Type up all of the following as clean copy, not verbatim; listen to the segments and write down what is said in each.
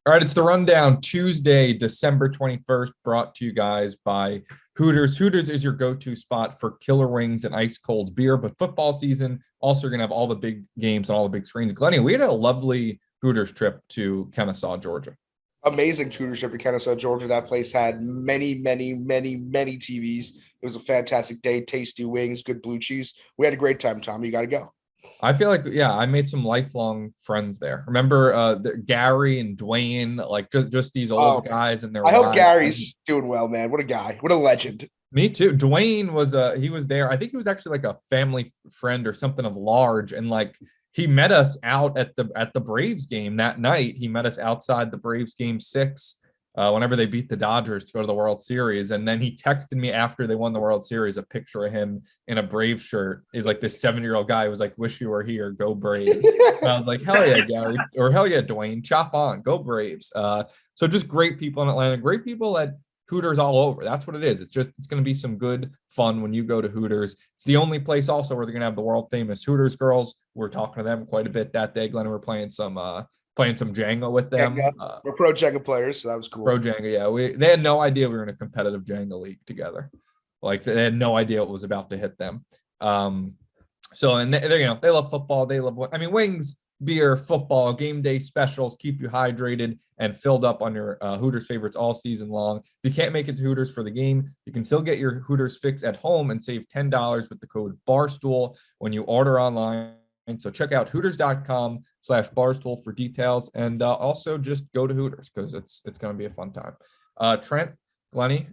All right, it's the rundown Tuesday, December 21st, brought to you guys by Hooters. Hooters is your go-to spot for killer wings and ice cold beer, but football season also going to have all the big games and all the big screens. Glennie, we had a lovely Hooters trip to Kennesaw, Georgia. Amazing tutor trip to Kennesaw, Georgia. That place had many TVs. It was a fantastic day. Tasty wings, good blue cheese. We had a great time, Tom. You got to go. I feel like, yeah, I made some lifelong friends there. Remember Gary and Dwayne, like just these old Oh, guys and their I hope wives. Gary's doing well, man. What a guy. What a legend. Me too. Dwayne was he was there. I think he was actually like a family friend or something of large, and like he met us out at the Braves game that night. He met us outside the Braves game 6, whenever they beat the Dodgers to go to the World Series, and then he texted me after they won the World Series a picture of him in a Braves shirt. Is like this 7-year-old guy who was like, "Wish you were here, go Braves." And I was like, "Hell yeah, Gary," or "Hell yeah, Dwayne, chop on, go Braves." So just great people in Atlanta, great people at Hooters all over. That's what it is. It's going to be some good fun when you go to Hooters. It's the only place also where they're going to have the world famous Hooters girls. We're talking to them quite a bit that day. Glenn, we're playing some Jenga with them. Jenga. We're pro Jenga players, so that was cool. Pro Jenga, yeah. They had no idea we were in a competitive Jenga league together. Like they had no idea what was about to hit them. So and they they love football. They love wings, beer, football, game day specials keep you hydrated and filled up on your Hooters favorites all season long. If you can't make it to Hooters for the game, you can still get your Hooters fix at home and save $10 with the code Barstool when you order online. And so check out hooters.com/barstool for details, and also just go to Hooters because it's going to be a fun time. Trent, Glennie,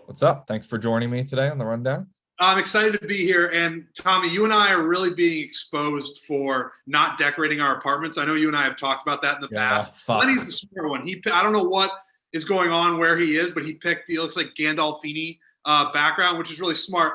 what's up? Thanks for joining me today on the rundown. I'm excited to be here. And Tommy, you and I are really being exposed for not decorating our apartments. I know you and I have talked about that in the past. Lenny's the smart one. I don't know what is going on where he is, but he looks like Gandolfini background, which is really smart.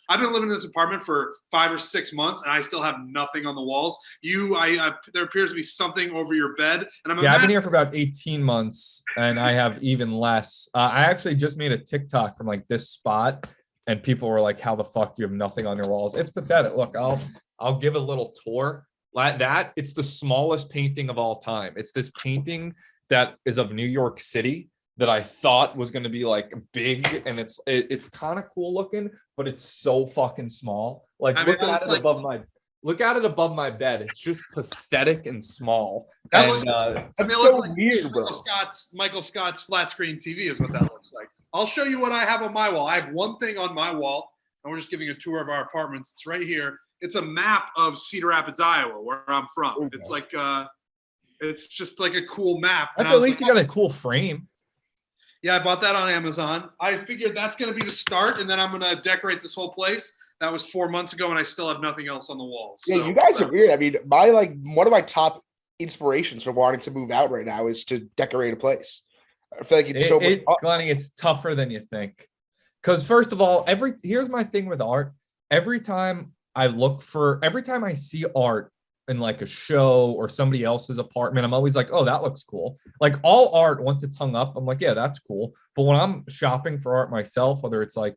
I've been living in this apartment for 5 or 6 months, and I still have nothing on the walls. There appears to be something over your bed. And I've been here for about 18 months, and I have even less. I actually just made a TikTok from like this spot, and people were like, "How the fuck do you have nothing on your walls?" It's pathetic. Look, I'll give a little tour. Like that, it's the smallest painting of all time. It's this painting that is of New York City that I thought was going to be like big, and it's kind of cool looking, but it's so fucking small. Like look at it above my bed. It's just pathetic and small. That's so weird, bro. Michael Scott's flat screen TV is what that looks like. I'll show you what I have on my wall. I have one thing on my wall, and we're just giving a tour of our apartments. It's right here. It's a map of Cedar Rapids, Iowa, where I'm from. Okay. It's like it's just like a cool map. At least you got a cool frame. Yeah, I bought that on Amazon. I figured that's going to be the start, and then I'm going to decorate this whole place. That was 4 months ago, and I still have nothing else on the walls. Yeah, so, you guys are weird. I mean, one of my top inspirations for wanting to move out right now is to decorate a place. I feel like Glennie, it's tougher than you think. Because first of all, here's my thing with art. Every time I see art in like a show or somebody else's apartment, I'm always like, oh, that looks cool. Like all art, once it's hung up, I'm like, yeah, that's cool. But when I'm shopping for art myself, whether it's like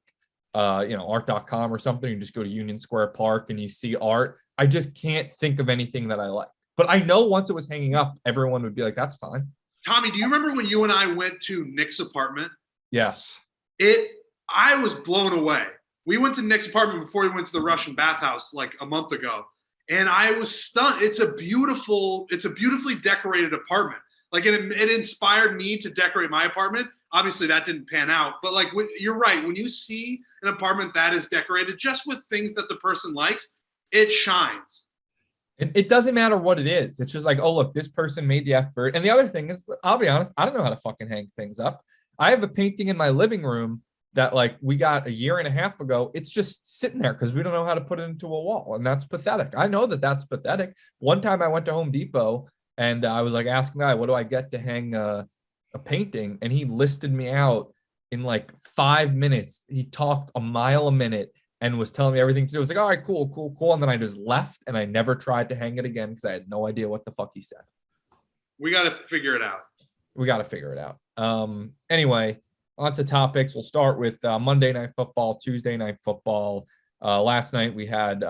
art.com or something, you just go to Union Square Park and you see art, I just can't think of anything that I like. But I know once it was hanging up, everyone would be like, that's fine. Tommy, do you remember when you and I went to Nick's apartment? Yes. I was blown away. We went to Nick's apartment before we went to the Russian bathhouse like a month ago. And I was stunned. It's a beautifully decorated apartment. Like it inspired me to decorate my apartment. Obviously that didn't pan out, but like you're right. When you see an apartment that is decorated just with things that the person likes, it shines. It doesn't matter what it is. It's just like, oh, look, this person made the effort. And the other thing is, I'll be honest, I don't know how to fucking hang things up. I have a painting in my living room that like we got a year and a half ago. It's just sitting there because we don't know how to put it into a wall. And that's pathetic. I know that that's pathetic. One time I went to Home Depot and I was like asking the guy, what do I get to hang a painting? And he listed me out in like 5 minutes. He talked a mile a minute and was telling me everything to do. I was like, all right, cool. And then I just left and I never tried to hang it again because I had no idea what the fuck he said. We got to figure it out. Anyway, on to topics. We'll start with Monday Night Football, Tuesday Night Football. Last night we had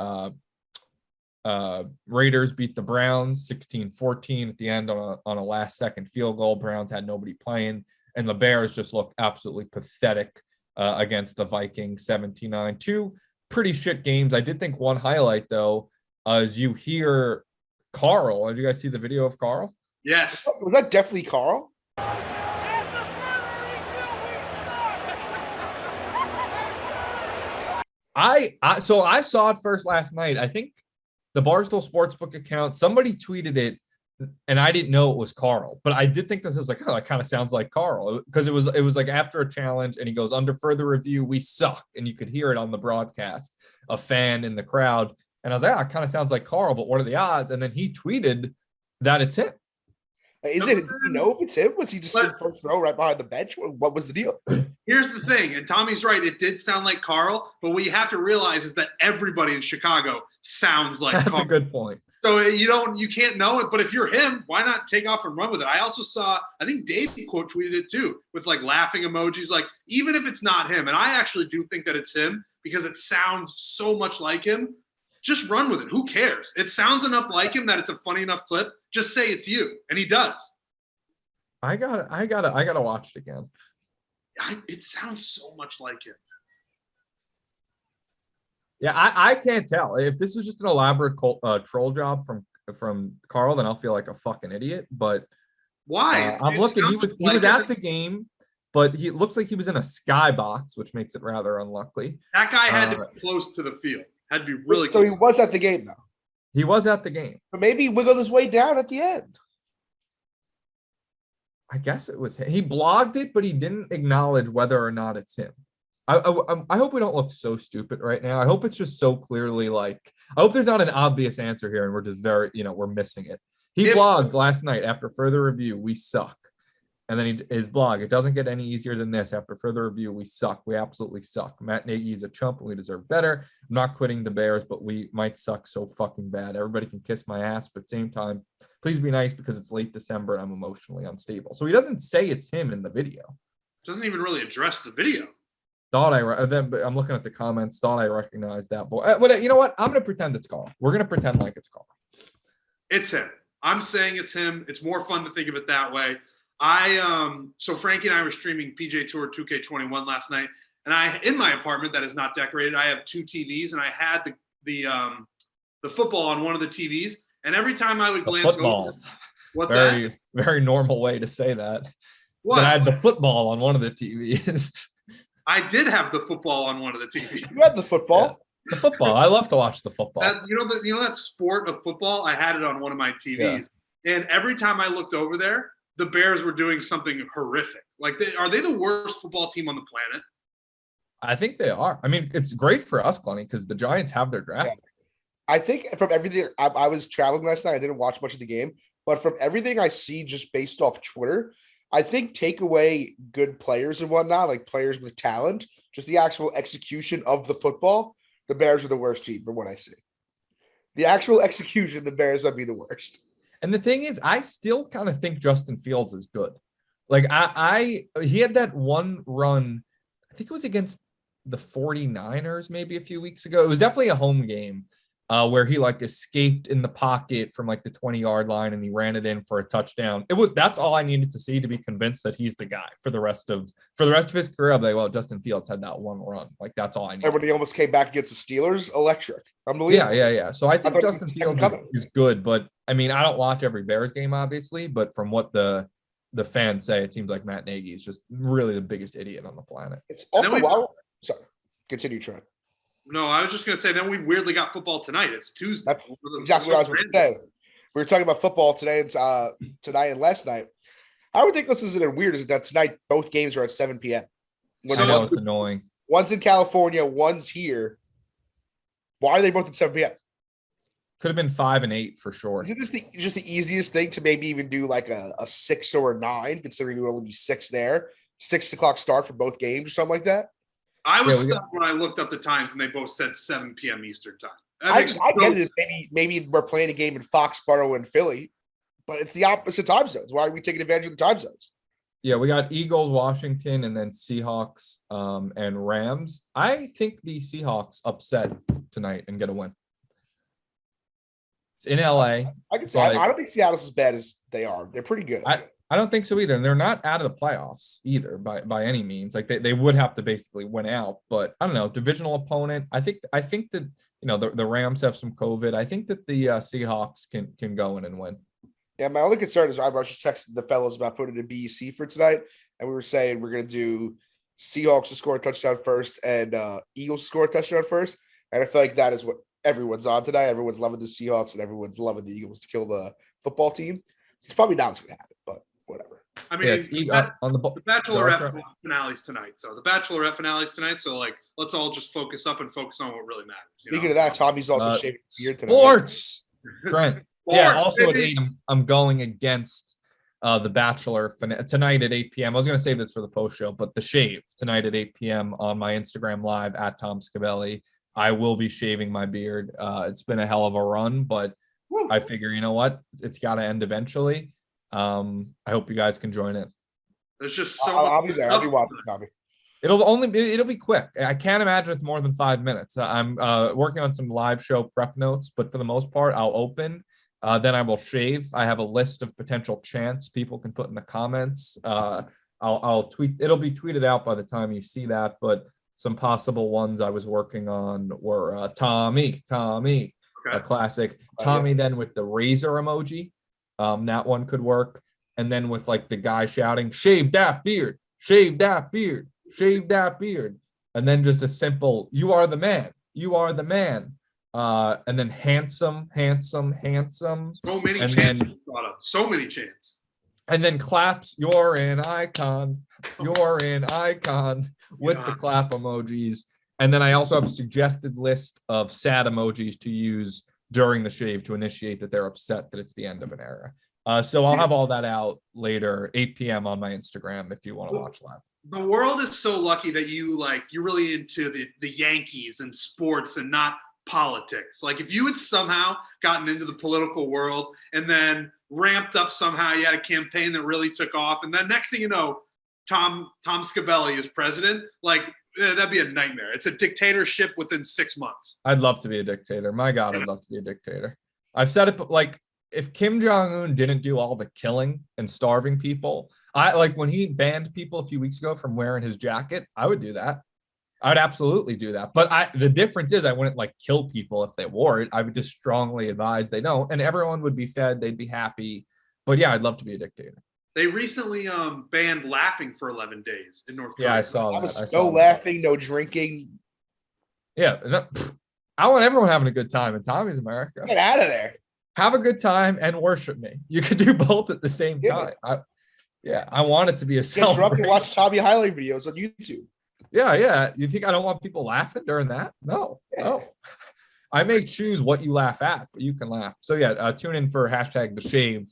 Raiders beat the Browns 16-14 at the end on a last second field goal. Browns had nobody playing, and the Bears just looked absolutely pathetic against the Vikings 17-9. Two pretty shit games. I did think one highlight though, is you hear Carl. Did you guys see the video of Carl? Yes. Was that definitely Carl? So I saw it first last night. I think the Barstool Sportsbook account, somebody tweeted it, and I didn't know it was Carl, but I did think this was like, oh, it kind of sounds like Carl, because it was like after a challenge, and he goes, under further review, we suck, and you could hear it on the broadcast, a fan in the crowd, and I was like, it kind of sounds like Carl, but what are the odds? And then he tweeted that it's him. Is it? Do you know if it's him? Was he just in first row right behind the bench? What was the deal? Here's the thing, and Tommy's right. It did sound like Carl, but what you have to realize is that everybody in Chicago sounds like That's Carl. a good point. So you can't know it, but if you're him, why not take off and run with it? I also saw, I think Daly quote tweeted it too, with like laughing emojis, like even if it's not him, and I actually do think that it's him because it sounds so much like him. Just run with it. Who cares? It sounds enough like him that it's a funny enough clip. Just say it's you, and he does. I gotta watch it again. It sounds so much like him. Yeah, I can't tell if this is just an elaborate troll job from Carl. Then I'll feel like a fucking idiot. But why? I'm looking. He was at the game, but he looks like he was in a skybox, which makes it rather unlikely. That guy had to be close to the field. Had to be really. So close. he was at the game though. He was at the game. But maybe he wiggled his way down at the end. I guess it was him. He blogged it, but he didn't acknowledge whether or not it's him. I hope we don't look so stupid right now. I hope it's just so clearly like, I hope there's not an obvious answer here and we're just very, we're missing it. He blogged last night, after further review, we suck. And then his blog, it doesn't get any easier than this. After further review, we suck. We absolutely suck. Matt Nagy's a chump and we deserve better. I'm not quitting the Bears, but we might suck so fucking bad. Everybody can kiss my ass, but same time, please be nice because it's late December and I'm emotionally unstable. So he doesn't say it's him in the video. Doesn't even really address the video. I'm looking at the comments. Thought I recognized that boy. But you know what? I'm going to pretend it's Carl. We're going to pretend like it's Carl. It's him. I'm saying it's him. It's more fun to think of it that way. So Frankie and I were streaming PJ Tour 2K21 last night, and in my apartment that is not decorated, I have two TVs, and I had the football on one of the TVs, and every time I would glance over, what's that? Very normal way to say that. What? So I had the football on one of the TVs. I did have the football on one of the TVs. You had the football. Yeah. The football. I love to watch the football. You know that sport of football? I had it on one of my TVs. Yeah. And every time I looked over there, the Bears were doing something horrific. Like, are they the worst football team on the planet? I think they are. I mean, it's great for us, Clenny, because the Giants have their draft. Yeah. I think from everything, I was traveling last night. I didn't watch much of the game. But from everything I see just based off Twitter, I think take away good players and whatnot, like players with talent, just the actual execution of the football, the Bears are the worst team from what I see. The actual execution, the Bears might be the worst. And the thing is, I still kind of think Justin Fields is good. Like he had that one run, I think it was against the 49ers maybe a few weeks ago. It was definitely a home game where he like escaped in the pocket from like the 20-yard line and he ran it in for a touchdown. That's all I needed to see to be convinced that he's the guy for the rest of his career. I'll be like, well, Justin Fields had that one run. Like that's all I need. And when he almost came back against the Steelers, electric. Unbelievable. Yeah. So I think Justin Fields is good, but I mean, I don't watch every Bears game, obviously, but from what the fans say, it seems like Matt Nagy is just really the biggest idiot on the planet. It's also sorry. Continue, Trent. No, I was just going to say, then we weirdly got football tonight. It's Tuesday. That's exactly what I was going to say. We were talking about football today and tonight and last night. How ridiculous is it and weird is it that tonight both games are at 7 p.m.? I know it's annoying. One's in California, one's here. Why are they both at 7 p.m.? Could have been 5 and 8 for sure. Isn't this just the easiest thing to maybe even do like a 6 or a 9, considering it would only be 6 there? 6 o'clock start for both games or something like that? I was stuck when I looked up the times and they both said 7 p.m. Eastern time. I get it. Maybe we're playing a game in Foxborough and Philly, but it's the opposite time zones. Why are we taking advantage of the time zones? Yeah, we got Eagles, Washington, and then Seahawks and Rams. I think the Seahawks upset tonight and get a win. It's in LA. I can say I don't think Seattle's as bad as they are. They're pretty good. I don't think so either. And they're not out of the playoffs either by any means. Like they would have to basically win out, but I don't know, divisional opponent. I think that, the Rams have some COVID. I think that the Seahawks can go in and win. Yeah, my only concern is I was just texting the fellas about putting a BEC for tonight, and we were saying we're going to do Seahawks to score a touchdown first and Eagles to score a touchdown first. And I feel like that is what everyone's on tonight. Everyone's loving the Seahawks and everyone's loving the Eagles to kill the football team. So it's probably not what's going to happen, but whatever. I mean, the Bachelorette finales tonight. So the Bachelorette finales tonight. So let's all just focus up and focus on what really matters. Speaking of that, Tommy's also shaving beard tonight. Sports, Trent. Yeah. Also at 8, I'm going against the Bachelor tonight at 8 p.m. I was going to save this for the post show, but the shave tonight at 8 p.m. on my Instagram live at Tom Scavelli. I will be shaving my beard. It's been a hell of a run, but I figure, you know what? It's got to end eventually. I hope you guys can join it. There's just so I'll be there. I'll be watching, Tommy. It'll be quick. I can't imagine it's more than 5 minutes. I'm working on some live show prep notes, but for the most part, I'll open. Then I will shave. I have a list of potential chants people can put in the comments. I'll tweet. It'll be tweeted out by the time you see that, but some possible ones I was working on were Tommy, okay. A classic. Tommy then with the razor emoji. That one could work. And then with the guy shouting, shave that beard, shave that beard, shave that beard. And then just a simple, you are the man, you are the man. And then handsome. So many chants. So many chants. And then claps, you're an icon, you're an icon with the clap emojis. And then I also have a suggested list of sad emojis to use during the shave to initiate that they're upset that it's the end of an era. So I'll have all that out later, 8 p.m. on my Instagram if you want to watch live. The world is so lucky that you're really into the Yankees and sports and not politics. If you had somehow gotten into the political world and then ramped up somehow, you had a campaign that really took off, and then next thing you know, Tom Scavelli is president, that'd be a nightmare. It's a dictatorship within 6 months. I'd love to be a dictator. My God, I'd love to be a dictator. I've said it, but if Kim Jong-un didn't do all the killing and starving people, when he banned people a few weeks ago from wearing his jacket, I would do that. I would absolutely do that. But the difference is I wouldn't kill people if they wore it. I would just strongly advise they don't, and everyone would be fed. They'd be happy. But yeah, I'd love to be a dictator. They recently banned laughing for 11 days in North Korea. Yeah, I saw that. No laughing, no drinking. Yeah, I want everyone having a good time in Tommy's America. Get out of there. Have a good time and worship me. You could do both at the same time. I want it to be a celebration. Get drunk and watch Tommy highlight videos on YouTube. Yeah. You think I don't want people laughing during that? No. I may choose what you laugh at, but you can laugh. So tune in for #the shave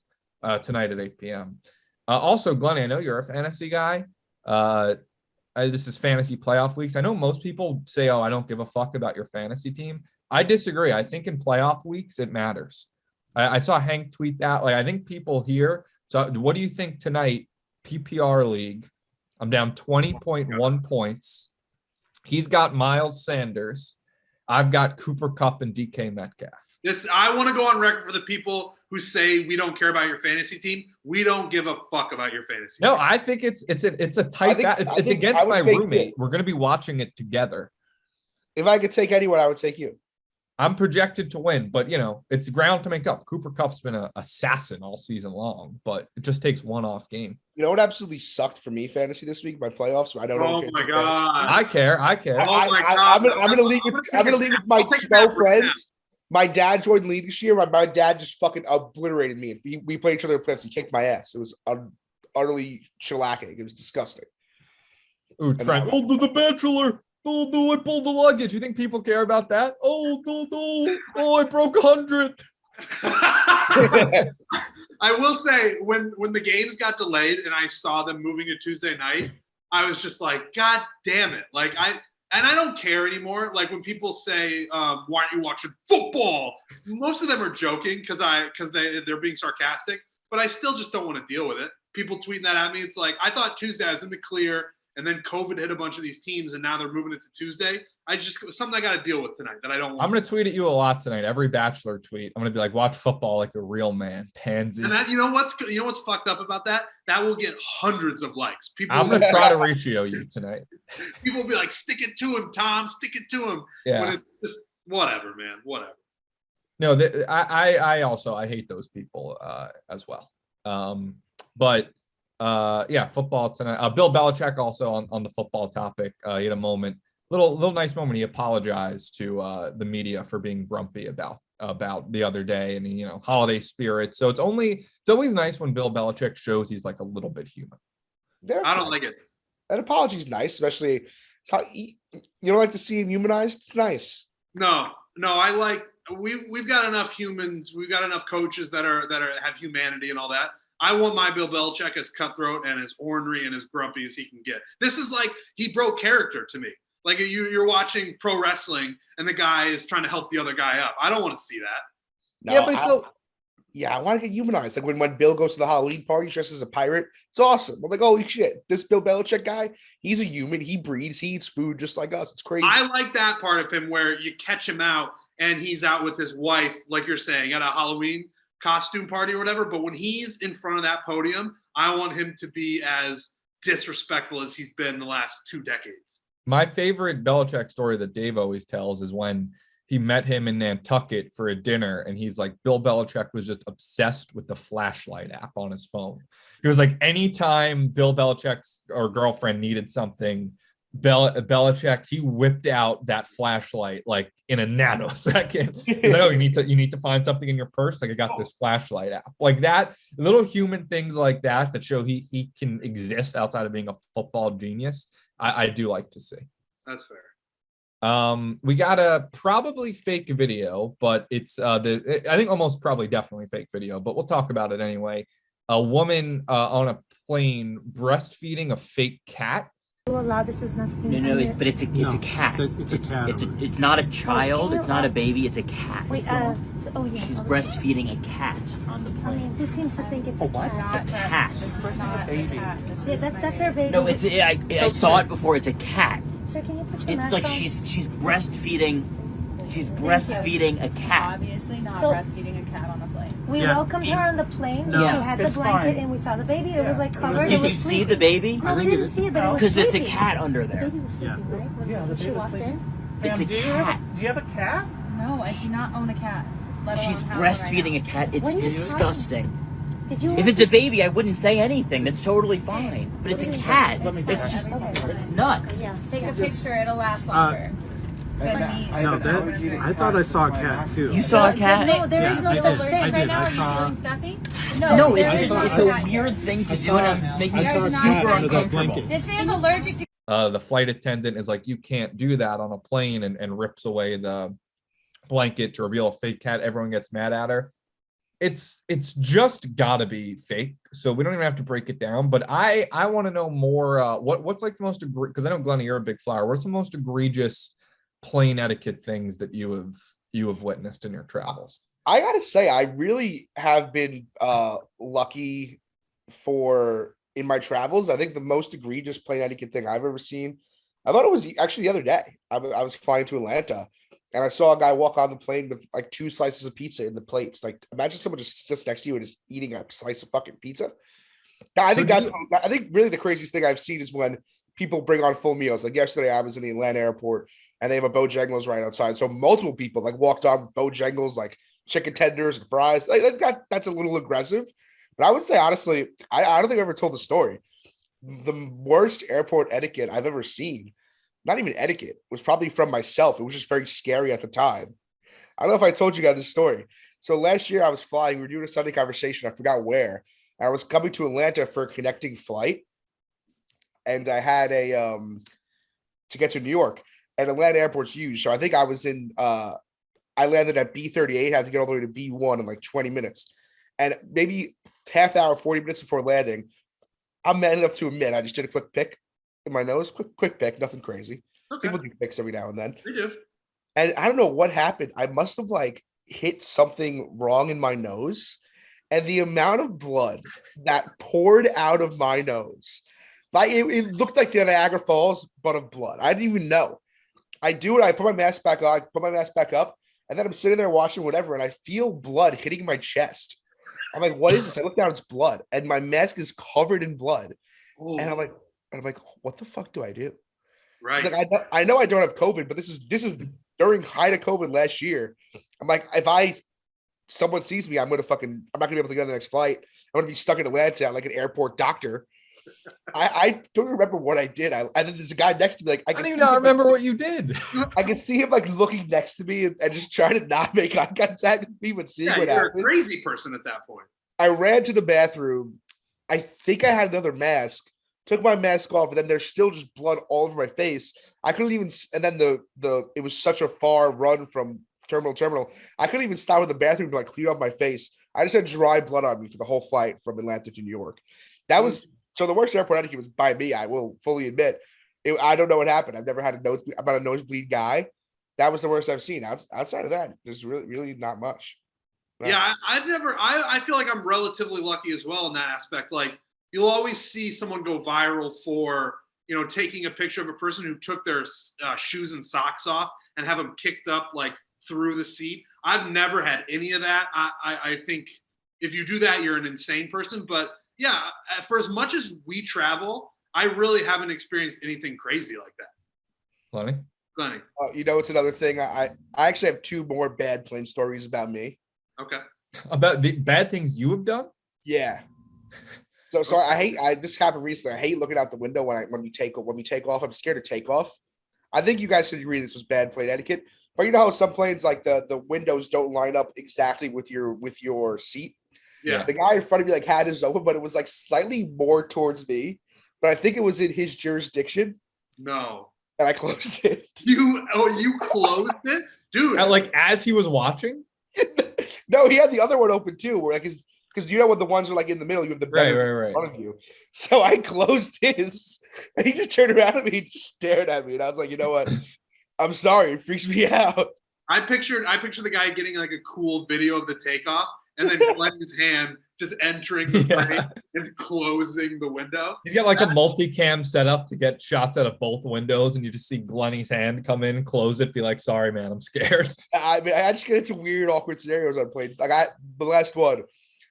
tonight at 8 p.m. Also, Glenn, I know you're a fantasy guy. This is fantasy playoff weeks. I know most people say, I don't give a fuck about your fantasy team. I disagree. I think in playoff weeks, it matters. I saw Hank tweet that. I think people here. So what do you think tonight, PPR league? I'm down 20.1 points. He's got Miles Sanders. I've got Cooper Kupp and DK Metcalf. I want to go on record for the people who say we don't care about your fantasy team. We don't give a fuck about your fantasy team. I think it's a tight battle. It's against my roommate. We're going to be watching it together. If I could take anyone, I would take you. I'm projected to win, but it's ground to make up. Cooper Kupp's been an assassin all season long, but it just takes one off game. You know what absolutely sucked for me fantasy this week? My playoffs. I don't know. Oh my god! I care. Oh my god! I'm gonna leave with my 12 friends. My dad joined the league this year. My dad just fucking obliterated me. We played each other in playoffs. He kicked my ass. It was utterly shellacking. It was disgusting. Ooh, Trent. Oh, The Bachelor. Oh, I pulled the luggage. You think people care about that? Oh, I broke 100. I will say, when the games got delayed and I saw them moving to Tuesday night, I was just like, God damn it. I don't care anymore. When people say, why aren't you watching football? Most of them are joking because they're being sarcastic, but I still just don't want to deal with it. People tweeting that at me. It's I thought Tuesday I was in the clear. and then COVID hit a bunch of these teams, and now they're moving it to Tuesday. Something I got to deal with tonight that I don't want. I'm going to tweet at you a lot tonight. Every Bachelor tweet. I'm going to be like, watch football like a real man. Pansy. And that, you know what's fucked up about that? That will get hundreds of likes. People. I'm going to try to ratio you tonight. People will be like, stick it to him, Tom. Stick it to him. Yeah. When it's just whatever, man. Whatever. No, I hate those people as well. But football tonight. Bill Belichick also on the football topic. He had a moment. Little nice moment. He apologized to the media for being grumpy about the other day and holiday spirit. So it's always nice when Bill Belichick shows he's like a little bit human. I don't like it. An apology is nice, especially you don't like to see him humanized. It's nice. No, I like we've got enough humans. We've got enough coaches that have humanity and all that. I want my Bill Belichick as cutthroat and as ornery and as grumpy as he can get. This is like he broke character to me. Like you're watching pro wrestling and the guy is trying to help the other guy up. I don't want to see that. No, I want to get humanized. Like when Bill goes to the Halloween party dressed as a pirate, it's awesome. I'm like, holy shit, this Bill Belichick guy, he's a human. He breathes, he eats food just like us. It's crazy. I like that part of him where you catch him out and he's out with his wife, like you're saying, at a Halloween costume party or whatever. But when he's in front of that podium, I want him to be as disrespectful as he's been the last 2 decades. My favorite Belichick story that Dave always tells is when he met him in Nantucket for a dinner, and he's like, Bill Belichick was just obsessed with the flashlight app on his phone. He was like, anytime Bill Belichick's or girlfriend needed something, Belichick, he whipped out that flashlight like in a nanosecond. He's like, oh, you need to find something in your purse. Like, I got this flashlight app. Like that, little human things like that show he can exist outside of being a football genius. I do like to see. That's fair. We got a probably fake video, but it's I think almost probably definitely fake video, but we'll talk about it anyway. A woman on a plane breastfeeding a fake cat. Allow this is nothing. No, but it's a cat. It's a cat. It's not a child. It's not a baby. It's a cat. Wait, She's breastfeeding a cat on the I plane. mean, who seems to think it's a cat? A cat. Yeah, that's her baby. No, I saw it before. It's a cat. Sir, can you put your It's mask like on? she's breastfeeding. She's breastfeeding a cat. Obviously not So- breastfeeding a cat on a plane. We Yeah. welcomed her on the plane. No, She had the it's blanket, fine. and we saw the baby. It was like covered. It Did was you see sleeping. the baby? No, we think didn't it- see it, but it was Because it's a sleeping. cat under The there. baby was sleeping, right? When the she baby's walked sleeping. in. It's a Do cat. you have a cat? No, I do not own a cat. let alone She's have one right breastfeeding a now. cat. It's When you disgusting. Did you? If it's a baby, I wouldn't say anything. That's totally fine. But it's a cat. It's just it's nuts. Yeah. Take a picture, it'll last longer. Than me. No, I thought I saw a cat too. You saw a cat? No, there is Yeah, no I such did. thing. I Right did. now, I are you saw- feeling stuffy? No, there is it's not a cat. weird thing to do, and it's making me I saw a not cat super under that uncomfortable. blanket. This man's allergic to The flight attendant is like, you can't do that on a plane, and rips away the blanket to reveal a fake cat. Everyone gets mad at her. It's just gotta be fake. So we don't even have to break it down. But I want to know more. What's like the most because I know Glennie, you're a big flyer. What's the most egregious plane etiquette things that you have witnessed in your travels? I gotta say, I really have been lucky in my travels. I think the most egregious plane etiquette thing I've ever seen, I thought it was actually the other day. I was flying to Atlanta, and I saw a guy walk on the plane with like 2 slices of pizza in the plates. Like, imagine someone just sits next to you and is eating a slice of fucking pizza. I think I think really the craziest thing I've seen is when people bring on full meals. Like yesterday, I was in the Atlanta airport, and they have a Bojangles right outside. So multiple people like walked on with Bojangles, like chicken tenders and fries. Like that's a little aggressive. But I would say, honestly, I don't think I ever told the story. The worst airport etiquette I've ever seen, not even etiquette, was probably from myself. It was just very scary at the time. I don't know if I told you guys this story. So last year I was flying. We were doing a Sunday conversation. I forgot where. I was coming to Atlanta for a connecting flight. And I had to get to New York. And Atlanta airport's huge. So I think I was I landed at B38, had to get all the way to B1 in like 20 minutes. And maybe half hour, 40 minutes before landing, I'm man enough to admit I just did a quick pick in my nose. Quick pick, nothing crazy. Okay. People do picks every now and then. They do. And I don't know what happened. I must have like hit something wrong in my nose. And the amount of blood that poured out of my nose Like it looked like the Niagara Falls, but of blood. I didn't even know. I do it. I put my mask back on. I put my mask back up, and then I'm sitting there watching whatever, and I feel blood hitting my chest. I'm like, "What is this?" I look down. It's blood, and my mask is covered in blood. Ooh, And I'm like, "What the fuck do I do?" right. It's like I know I don't have COVID, but this is during height of COVID last year. I'm like, if someone sees me, I'm not gonna be able to get on the next flight. I'm gonna be stuck in Atlanta like an airport doctor. I don't remember what I did. And then there's a guy next to me. Like I do not remember what you did. I can see him like looking next to me and just trying to not make eye contact with me, but seeing what you're happened. a crazy person at that point. I ran to the bathroom. I think I had another mask. Took my mask off, and then there's still just blood all over my face. I couldn't even. And then it was such a far run from terminal to terminal. I couldn't even stop in the bathroom to like clean off my face. I just had dry blood on me for the whole flight from Atlanta to New York. That was so the worst airport etiquette was by me. I will fully admit. I don't know what happened. I've never had I'm not a nosebleed guy. That was the worst I've seen. Outside of that, there's really not much. No. Yeah, I feel like I'm relatively lucky as well in that aspect. Like you'll always see someone go viral for, taking a picture of a person who took their shoes and socks off and have them kicked up like through the seat. I've never had any of that. I think if you do that, you're an insane person. But yeah, for as much as we travel, I really haven't experienced anything crazy like that. Plenty. It's another thing. I actually have two more bad plane stories about me. Okay. About the bad things you have done? Yeah. So this happened recently. I hate looking out the window when we take off. I'm scared to take off. I think you guys should agree this was bad plane etiquette. But you know how some planes like the windows don't line up exactly with your seat? Yeah. The guy in front of me like had his open, but it was like slightly more towards me. But I think it was in his jurisdiction. No. And I closed it. You closed it? Dude. Like as he was watching? No, he had the other one open too, where like because when the ones are like in the middle, you have the better right. in front of you. So I closed his, and he just turned around at me and just stared at me, and I was like, you know what? I'm sorry, it freaks me out. I picture the guy getting like a cool video of the takeoff, and then letting his hand just entering the frame and closing the window. He's got like a multicam set up to get shots out of both windows, and you just see Glenny's hand come in, close it, be like, "Sorry, man, I'm scared." I mean, I just get into weird, awkward scenarios on planes. Like the last one,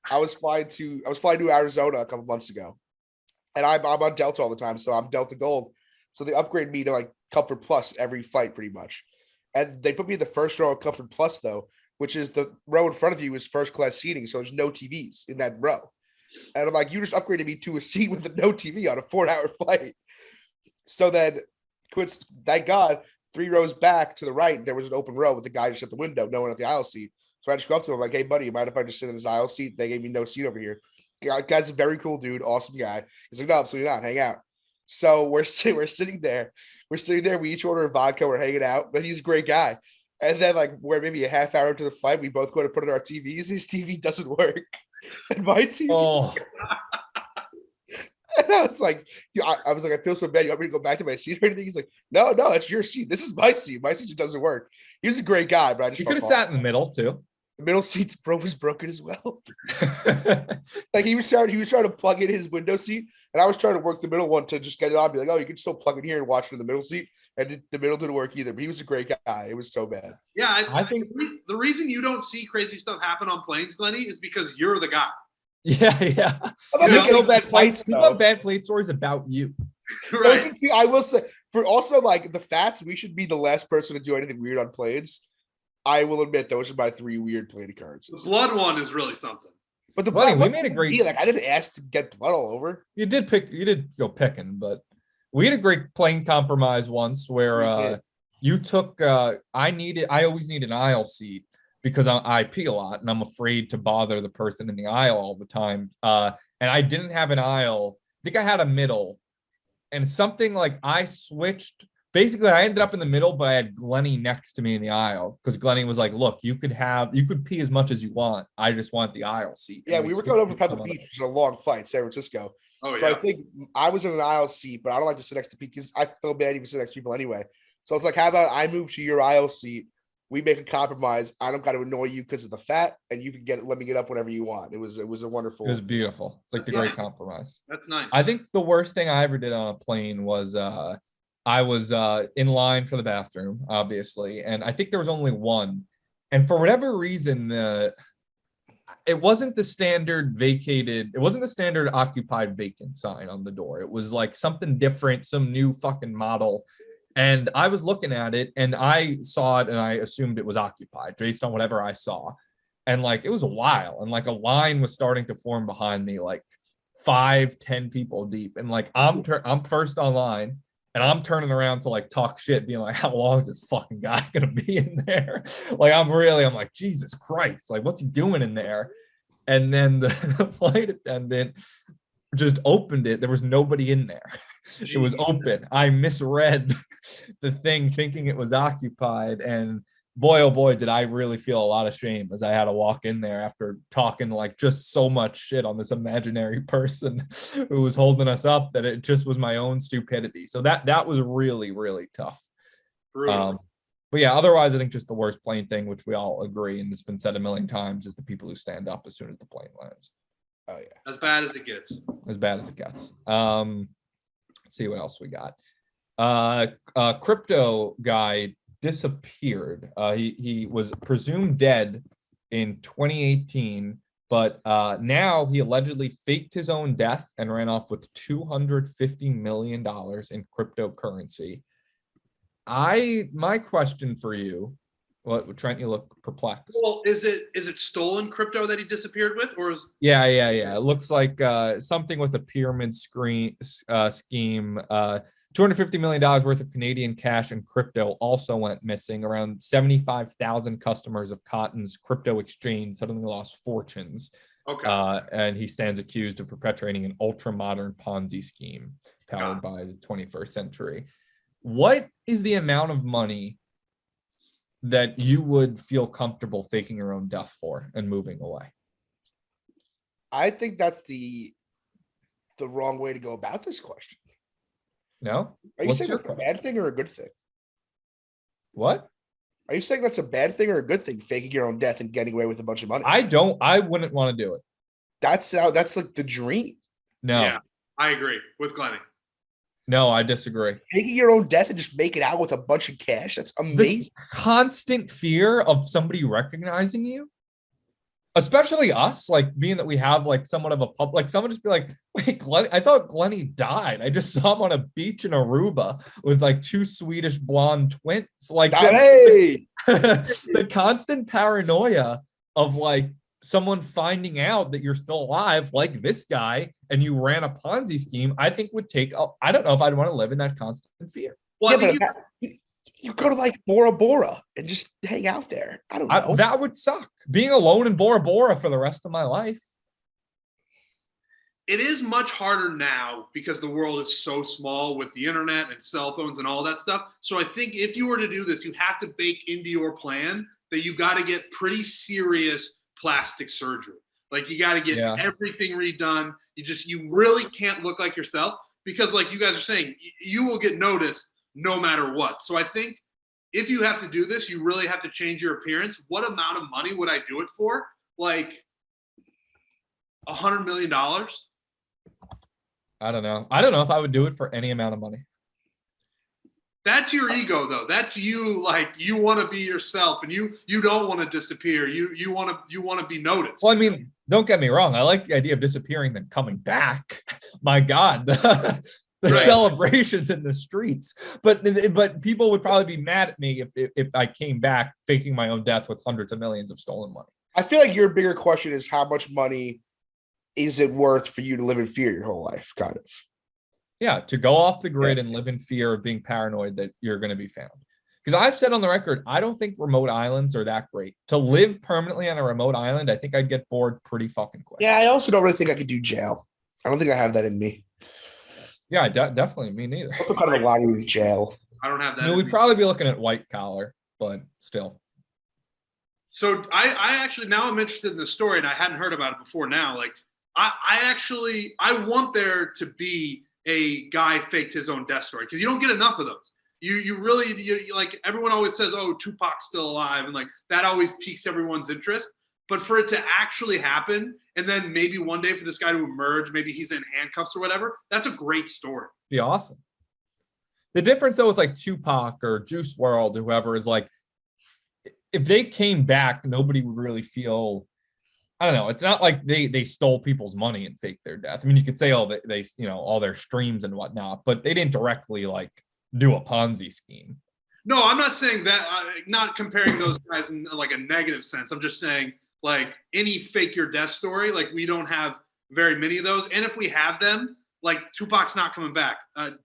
I was flying to Arizona a couple months ago, and I'm on Delta all the time, so I'm Delta Gold. So they upgrade me to like Comfort Plus every flight, pretty much. And they put me in the first row of Comfort Plus though, which is the row in front of you is first class seating, so there's no TVs in that row. And I'm like, you just upgraded me to a seat with no TV on a 4-hour flight. So then, thank God, 3 rows back to the right, there was an open row with the guy just at the window, no one at the aisle seat. So I just go up to him like, "Hey, buddy, you mind if I just sit in this aisle seat?" They gave me no seat over here. Guy's a very cool dude, awesome guy. He's like, "No, absolutely not. Hang out." So we're sitting there. We each order a vodka. We're hanging out, but he's a great guy. And then like we're maybe a half hour into the flight, we both go to put in our TVs. His TV doesn't work, and my TV. Oh. And I was like, I feel so bad. You want me to go back to my seat or anything? He's like, no, that's your seat. This is my seat. My seat just doesn't work. He was a great guy, but I just you could have sat in the middle too. The middle seat was broken as well. Like he was trying to plug in his window seat, and I was trying to work the middle one to just get it on. Be like, "Oh, you can still plug it here and watch it in the middle seat." And the middle didn't work either. But he was a great guy. It was so bad. Yeah, I think the reason you don't see crazy stuff happen on planes, Glenny, is because you're the guy. Yeah. You know, bad fights. You got bad plate stories about you. Right. I will say, for also like the Fats, we should be the last person to do anything weird on planes. I will admit those are my 3 weird plane occurrences. The blood one is really something. But the blood, blood we made a great. Like I didn't ask to get blood all over. You did go picking, but we had a great plane compromise once where you took. I always need an aisle seat because I pee a lot and I'm afraid to bother the person in the aisle all the time. And I didn't have an aisle. I think I had a middle, and something like I switched. Basically, I ended up in the middle, but I had Glenny next to me in the aisle because Glenny was like, "Look, you could pee as much as you want. I just want the aisle seat." Yeah, we were going over Pebble Beach, which is a long flight, San Francisco. Oh, so yeah. I think I was in an aisle seat, but I don't like to sit next to people because I feel bad even sit next to people anyway. So it's like, how about I move to your aisle seat we make a compromise. I don't got to annoy you because of the fat, and you can let me get up whenever you want. It was a wonderful. It was beautiful. It's like the great compromise. That's nice. I think the worst thing I ever did on a plane was I was in line for the bathroom, obviously, and I think there was only one. And for whatever reason, it wasn't the standard occupied vacant sign on the door. It was like something different, some new fucking model. And I was looking at it and I saw it and I assumed it was occupied based on whatever I saw. And like, it was a while. And like a line was starting to form behind me, like 5-10 people deep. And like, I'm first online and I'm turning around to like talk shit, being like, how long is this fucking guy going to be in there? Like, I'm like, Jesus Christ, like what's he doing in there? And then the flight attendant just opened it. There was nobody in there. It was open. I misread the thing thinking it was occupied. And boy, oh boy, did I really feel a lot of shame as I had to walk in there after talking like just so much shit on this imaginary person who was holding us up that it just was my own stupidity. So that was really, really tough. But yeah, otherwise, I think just the worst plane thing, which we all agree, and it's been said a million times, is the people who stand up as soon as the plane lands. Oh yeah. As bad as it gets. As bad as it gets. Let's see what else we got. Crypto guy disappeared. He was presumed dead in 2018, but now he allegedly faked his own death and ran off with $250 million in cryptocurrency. My question for you, what, Trent, you look perplexed. Well, is it stolen crypto that he disappeared with, or is? Yeah. It looks like something with a pyramid scheme. $250 million worth of Canadian cash and crypto also went missing. Around 75,000 customers of Cotton's crypto exchange suddenly lost fortunes. Okay. And he stands accused of perpetrating an ultra-modern Ponzi scheme powered by the 21st century. What is the amount of money that you would feel comfortable faking your own death for and moving away? I think that's the wrong way to go about this question. No? Are you saying that's a bad thing or a good thing? What? Are you saying that's a bad thing or a good thing, faking your own death and getting away with a bunch of money? I wouldn't want to do it. That's like the dream. No. Yeah, I agree with Glennie. No, I disagree. Taking your own death and just make it out with a bunch of cash. That's amazing. The constant fear of somebody recognizing you, especially us, like being that we have like somewhat of a public, like someone just be like, wait, Glenn, I thought Glennie died. I just saw him on a beach in Aruba with like two Swedish blonde twins. Like hey! The constant paranoia of like someone finding out that you're still alive, like this guy, and you ran a Ponzi scheme, I think would take, I don't know if I'd want to live in that constant fear. Well, yeah, you go to like Bora Bora and just hang out there. I don't know. That would suck. Being alone in Bora Bora for the rest of my life. It is much harder now because the world is so small with the internet and cell phones and all that stuff. So I think if you were to do this, you have to bake into your plan that you got to get pretty serious plastic surgery. Like you got to get everything redone. You really can't look like yourself because like you guys are saying, you will get noticed no matter what. So I think if you have to do this, you really have to change your appearance. What amount of money would I do it for? Like $100 million? I don't know. I don't know if I would do it for any amount of money. That's your ego, though. That's you. Like you want to be yourself, and you don't want to disappear. You want to be noticed. Well, I mean, don't get me wrong. I like the idea of disappearing then coming back. My God, the celebrations in the streets. But people would probably be mad at me if I came back faking my own death with hundreds of millions of stolen money. I feel like your bigger question is how much money is it worth for you to live in fear your whole life, kind of. Yeah, to go off the grid and live in fear of being paranoid that you're going to be found. Because I've said on the record, I don't think remote islands are that great. To live permanently on a remote island, I think I'd get bored pretty fucking quick. Yeah, I also don't really think I could do jail. I don't think I have that in me. Yeah, definitely. Me neither. I also kind of a lot with jail. I don't have that. I mean, we'd probably be looking at white collar, but still. So I actually, now I'm interested in the story and I hadn't heard about it before now. Like I want there to be a guy faked his own death story because you don't get enough of those. You really like everyone always says, oh, Tupac's still alive, and like that always piques everyone's interest. But for it to actually happen, and then maybe one day for this guy to emerge, maybe he's in handcuffs or whatever, that's a great story. Be awesome. The difference though with like Tupac or Juice WRLD, whoever, is like if they came back, nobody would really feel. I don't know. It's not like they stole people's money and faked their death. I mean, you could say, oh, they all their streams and whatnot, but they didn't directly like do a Ponzi scheme. No, I'm not saying that. Not comparing those guys in like a negative sense. I'm just saying like any fake your death story, like we don't have very many of those. And if we have them, like Tupac's not coming back.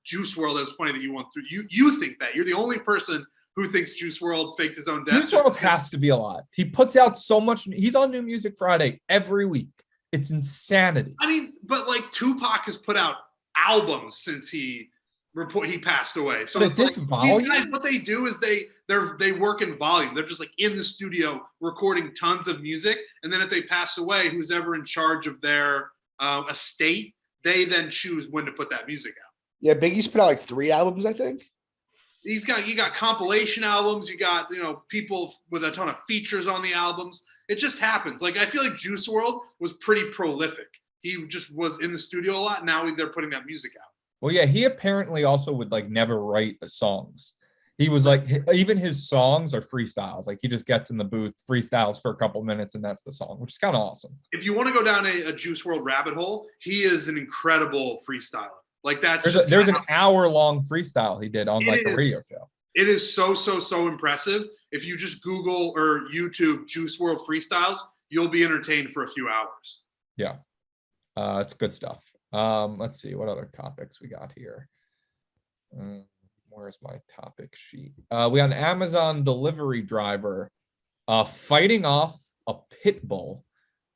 Juice WRLD, is funny that you went through. You think that. You're the only person who thinks Juice WRLD faked his own death. Juice WRLD has to be alive. He puts out so much. He's on New Music Friday every week. It's insanity. I mean, but like Tupac has put out albums since he passed away. So but it's like volume? These guys, what they do is they work in volume. They're just like in the studio recording tons of music, and then if they pass away, who's ever in charge of their estate, they then choose when to put that music out. Yeah, Biggie's put out like 3 albums, I think. You got compilation albums. You got people with a ton of features on the albums. It just happens. Like I feel like Juice WRLD was pretty prolific. He just was in the studio a lot. Now they're putting that music out. Well, yeah, he apparently also would like never write the songs. He was like, even his songs are freestyles. Like he just gets in the booth, freestyles for a couple minutes, and that's the song, which is kind of awesome. If you want to go down a Juice WRLD rabbit hole, he is an incredible freestyler. Like there's an hour-long freestyle he did on like a radio show. It is so impressive. If you just Google or YouTube Juice WRLD freestyles, you'll be entertained for a few hours. Yeah, it's good stuff. Let's see what other topics we got here. Where's my topic sheet? We got an Amazon delivery driver fighting off a pit bull.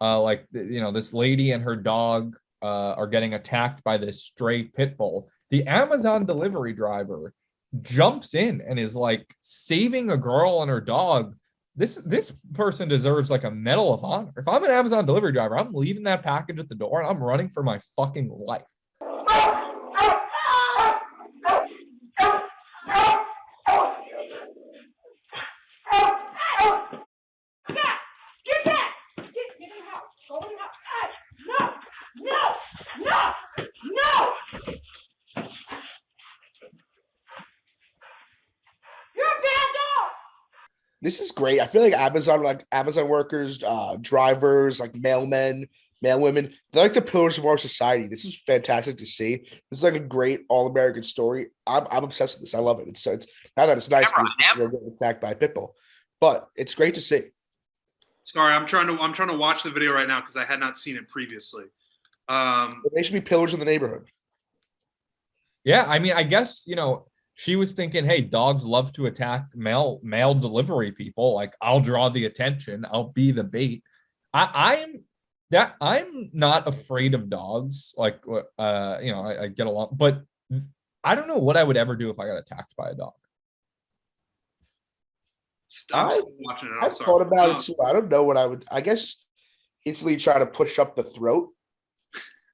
This lady and her dog are getting attacked by this stray pit bull. The Amazon delivery driver jumps in and is like saving a girl and her dog. This person deserves like a Medal of Honor. If I'm an Amazon delivery driver, I'm leaving that package at the door and I'm running for my fucking life. This is great. I feel like Amazon workers, drivers, like mailmen, mailwomen, they're like the pillars of our society. This is fantastic to see. This is like a great all-American story. I'm obsessed with this. I love it. It's now that it's nice to get attacked by a pit bull, but it's great to see. Sorry, I'm trying to watch the video right now because I had not seen it previously. They should be pillars of the neighborhood. Yeah, I mean, I guess she was thinking, hey, dogs love to attack mail delivery people. Like, I'll draw the attention. I'll be the bait. I'm not afraid of dogs. Like, I get along, but I don't know what I would ever do if I got attacked by a dog. I've thought about it too. I don't know what I would. I guess instantly try to push up the throat.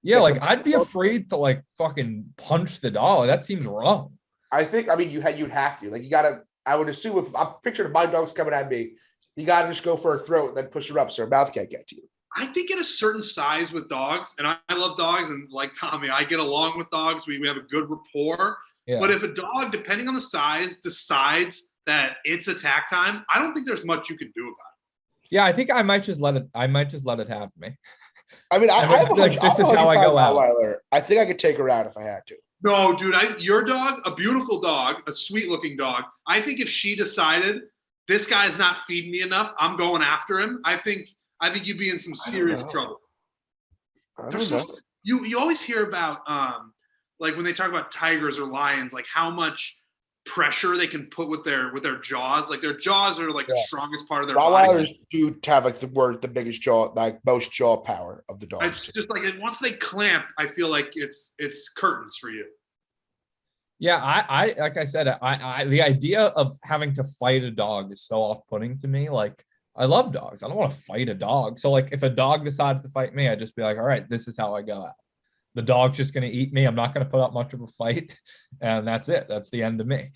Yeah, like I'd be afraid to like fucking punch the dog. That seems wrong. You'd have to. Like you gotta. I would assume if I'm picturing my dog's coming at me, you gotta just go for her throat and then push her up so her mouth can't get to you. I think at a certain size with dogs, and I love dogs, and like Tommy, I get along with dogs. We have a good rapport. Yeah. But if a dog, depending on the size, decides that it's attack time, I don't think there's much you can do about it. Yeah, I think I might just let it have me. I mean, this is how I go out. I think I could take her out if I had to. No, dude, your dog, a beautiful dog, a sweet looking dog. I think if she decided this guy's not feeding me enough, I'm going after him. I think you'd be in some serious trouble. You always hear about like when they talk about tigers or lions, like how much pressure they can put with their jaws. Like their jaws are like the strongest part of their body. Rottweilers do have like the biggest jaw, like most jaw power of the dogs. It's just like once they clamp, I feel like it's curtains for you. Yeah, I like I said, I the idea of having to fight a dog is so off-putting to me. Like I love dogs. I don't want to fight a dog. So like if a dog decided to fight me, I'd just be like, all right, this is how I go out. The dog's just going to eat me. I'm not going to put up much of a fight. And that's it. That's the end of me.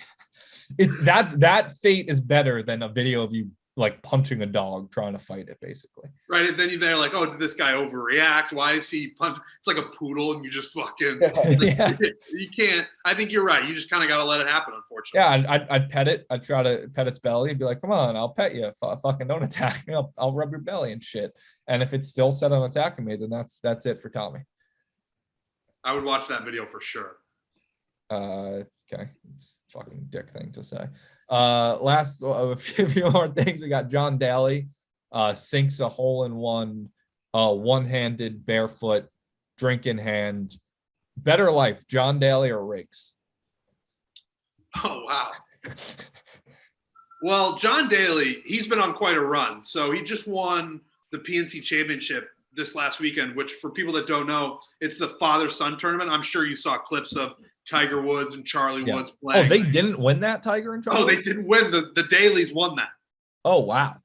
that fate is better than a video of you like punching a dog trying to fight it, basically. Right. And then they're like, oh, did this guy overreact? Why is he punch? It's like a poodle and you just fucking, Yeah. you can't. I think you're right. You just kind of got to let it happen, unfortunately. Yeah, I'd pet it. I'd try to pet its belly and be like, come on, I'll pet you. Fucking don't attack me. I'll rub your belly and shit. And if it's still set on attacking me, then that's it for Tommy. I would watch that video for sure. Okay. It's a fucking dick thing to say. Last a few more things. We got John Daly sinks a hole in one-handed, barefoot, drink in hand. Better life, John Daly or Riggs? Oh, wow. Well, John Daly, he's been on quite a run. So he just won the PNC Championship this last weekend, which for people that don't know, it's the father-son tournament. I'm sure you saw clips of Tiger Woods and Charlie Woods playing. Oh, they didn't win that, Tiger and Charlie? Oh, they didn't win. The Dalys won that. Oh, wow.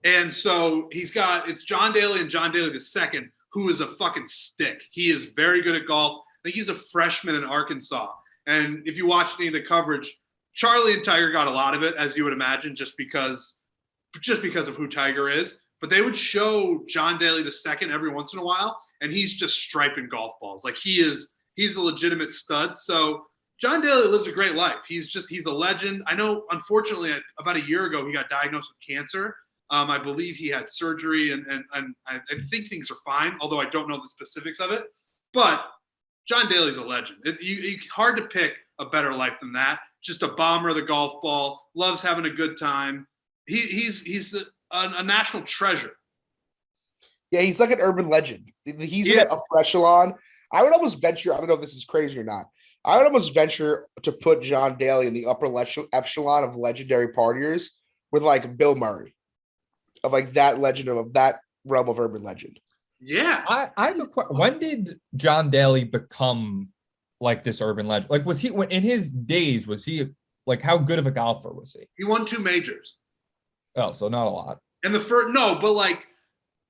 And so it's John Daly and John Daly II, who is a fucking stick. He is very good at golf. I think he's a freshman in Arkansas. And if you watch any of the coverage, Charlie and Tiger got a lot of it, as you would imagine, just because of who Tiger is. But they would show John Daly II every once in a while, and he's just striping golf balls. Like he's a legitimate stud. So John Daly lives a great life. He's a legend. I know, unfortunately, about a year ago, he got diagnosed with cancer. I believe he had surgery, and I think things are fine, although I don't know the specifics of it. But John Daly's a legend. It's hard to pick a better life than that. Just a bomber of the golf ball, loves having a good time. He's a national treasure. Yeah, he's like an urban legend. He's in that upper echelon. I would almost venture, I don't know if this is crazy or not, I would almost venture to put John Daly in the upper echelon of legendary partiers with like Bill Murray, of like that legend of that realm of urban legend. Yeah. I have a question. When did John Daly become like this urban legend? Like, was he, in his days, was he like, how good of a golfer was he? He won 2 majors. Oh, so not a lot. And but like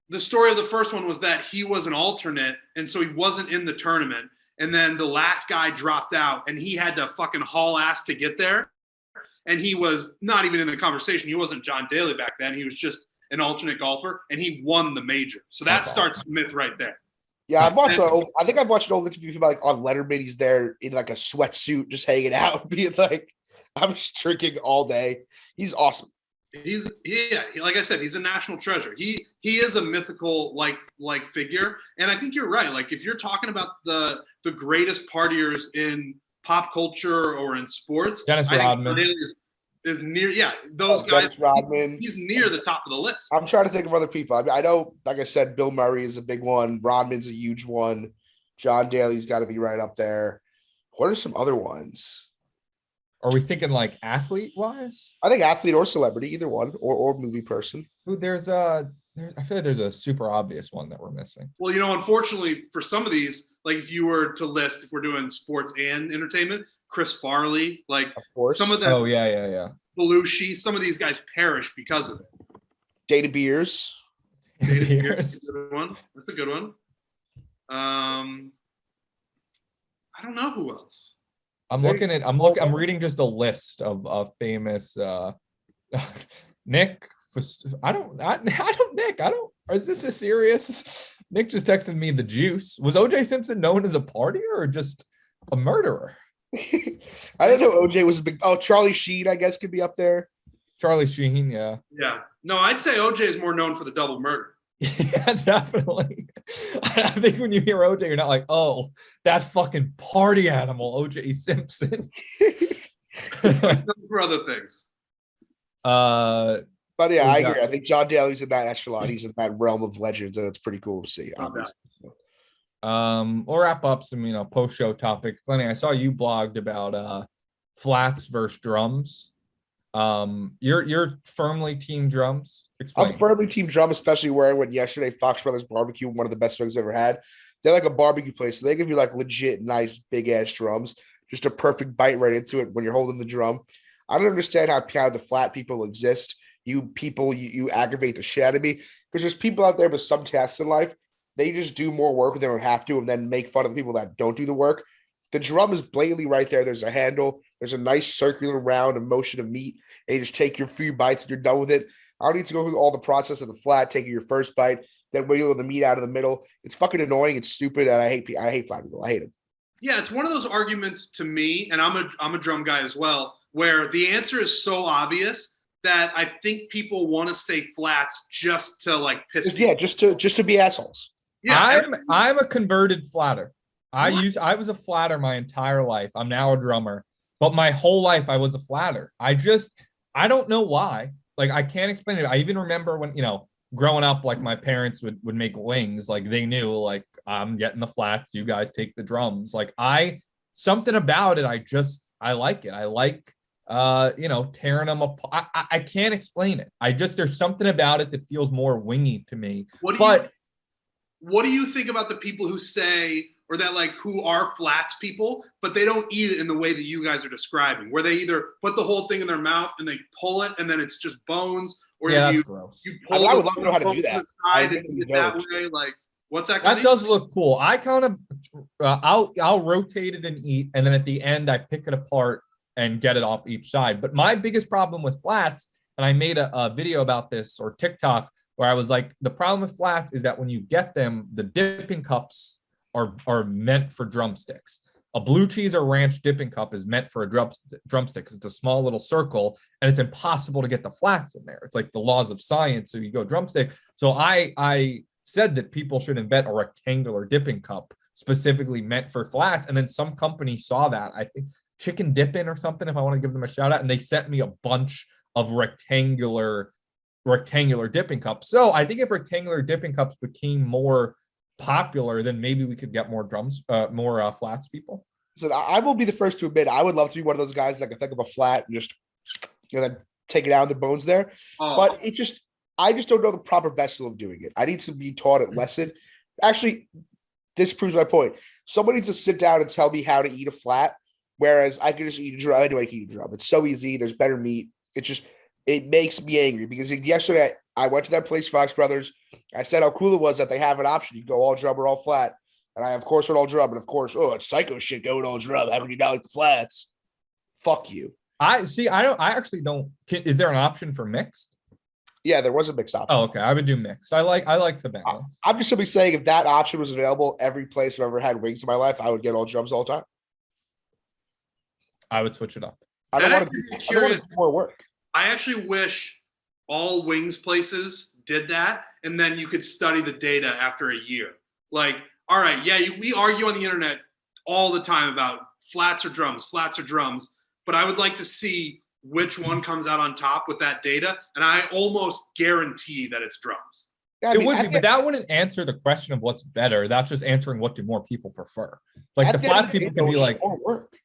the story of the first one was that he was an alternate, and so he wasn't in the tournament. And then the last guy dropped out, and he had to fucking haul ass to get there. And he was not even in the conversation. He wasn't John Daly back then. He was just an alternate golfer, and he won the major. So that starts the myth right there. Yeah, I think I've watched an old interview about like on Letterman. He's there in like a sweatsuit, just hanging out, being like, "I'm just drinking all day." He's awesome. Like I said, he's a national treasure. He is a mythical like figure, and I think you're right. Like if you're talking about the greatest partiers in pop culture or in sports, Dennis Rodman is near. Yeah, those guys. Dennis Rodman. He's near the top of the list. I'm trying to think of other people. I mean, I know, like I said, Bill Murray is a big one. Rodman's a huge one. John Daly's got to be right up there. What are some other ones? Are we thinking like athlete wise? I think athlete or celebrity, either one, or movie person. I feel like there's a super obvious one that we're missing. Well, unfortunately for some of these, like if you were to list, if we're doing sports and entertainment, Chris Farley, like of course. Some of them. Oh yeah. Belushi, some of these guys perish because of it. Data Beers. That's a good one. That's a good one. I don't know who else. I'm reading just a list of famous Nick. Is this a serious? Nick just texted me the juice. Was OJ Simpson known as a partier or just a murderer? I didn't know OJ was a big. Oh, Charlie Sheen, I guess, could be up there. Charlie Sheen, yeah. Yeah. No, I'd say OJ is more known for the double murder. Yeah, definitely. I think when you hear OJ, you're not like, oh, that fucking party animal, OJ Simpson. For other things. But yeah, I agree. I think John Daly's in that echelon. He's in that realm of legends, and it's pretty cool to see, obviously. We'll wrap up some, post-show topics. Glennie, I saw you blogged about flats versus drums. You're firmly team drums. Explain. I'm firmly team drum, especially where I went yesterday. Fox Brothers Barbecue, one of the best things I've ever had. They're like a barbecue place, so they give you like legit nice big ass drums, just a perfect bite right into it when you're holding the drum. I don't understand how the flat people exist. You aggravate the shit out of me, because there's people out there with some tasks in life. They just do more work when they don't have to, and then make fun of the people that don't do the work. The drum is blatantly right there. There's a handle. There's a nice circular round of motion of meat, and you just take your few bites and you're done with it. I don't need to go through all the process of the flat, taking your first bite, then wiggling the meat out of the middle. It's fucking annoying. It's stupid, and I hate flat people. I hate them. Yeah, it's one of those arguments to me, and I'm a drum guy as well, where the answer is so obvious that I think people want to say flats just to like piss people. Yeah, just to be assholes. Yeah, I'm a converted flatter. I was a flatter my entire life. I'm now a drummer, but my whole life I was a flatter. I don't know why. Like, I can't explain it. I even remember when, growing up, like my parents would make wings, like they knew, like, I'm getting the flats, you guys take the drums. Like, something about it, I like it. I like tearing them apart. I can't explain it. There's something about it that feels more wingy to me. What do you think about the people who say, or that like who are flats people, but they don't eat it in the way that you guys are describing, where they either put the whole thing in their mouth and they pull it and then it's just bones, or that's gross. you pull I would love to know how to do that. And eat it that way. Like, what's that? That does look cool. I kind of, I'll rotate it and eat, and then at the end I pick it apart and get it off each side. But my biggest problem with flats, and I made a video about this, or TikTok, where I was like, the problem with flats is that when you get them, the dipping cups are meant for drumsticks. A blue cheese or ranch dipping cup is meant for a drumstick. It's a small little circle, and it's impossible to get the flats in there. It's like the laws of science. So you go drumstick. So I said that people should invent a rectangular dipping cup specifically meant for flats. And then some company saw that, I think Chicken Dippin' or something, if I want to give them a shout out, and they sent me a bunch of rectangular dipping cups. So I think if rectangular dipping cups became more popular, then maybe we could get more flats people. So I will be the first to admit, I would love to be one of those guys that can think of a flat and just then take it out of the bones there. But I just don't know the proper vessel of doing it. I need to be taught a lesson. Actually, this proves my point. Somebody needs to sit down and tell me how to eat a flat, whereas I can just eat a drum. Anyway, I can eat a drum. It's so easy. There's better meat. It makes me angry because yesterday I went to that place, Fox Brothers. I said how cool it was that they have an option. You go all drum or all flat. And I, of course, went all drum. And of course, it's psycho shit going all drum. How do you not like the flats? Fuck you. Actually don't. Is there an option for mixed? Yeah, there was a mixed option. Oh, okay. I would do mixed. I like the balance. I'm just simply saying, if that option was available every place I've ever had wings in my life, I would get all drums all the time. I would switch it up. I don't want to do more work. I actually wish all wings places did that, and then you could study the data after a year. Like, all right, yeah, we argue on the internet all the time about flats or drums, but I would like to see which one comes out on top with that data, and I almost guarantee that it's drums. Yeah, it would be, but that wouldn't answer the question of what's better. That's just answering what do more people prefer. Like the flat people can be like more work.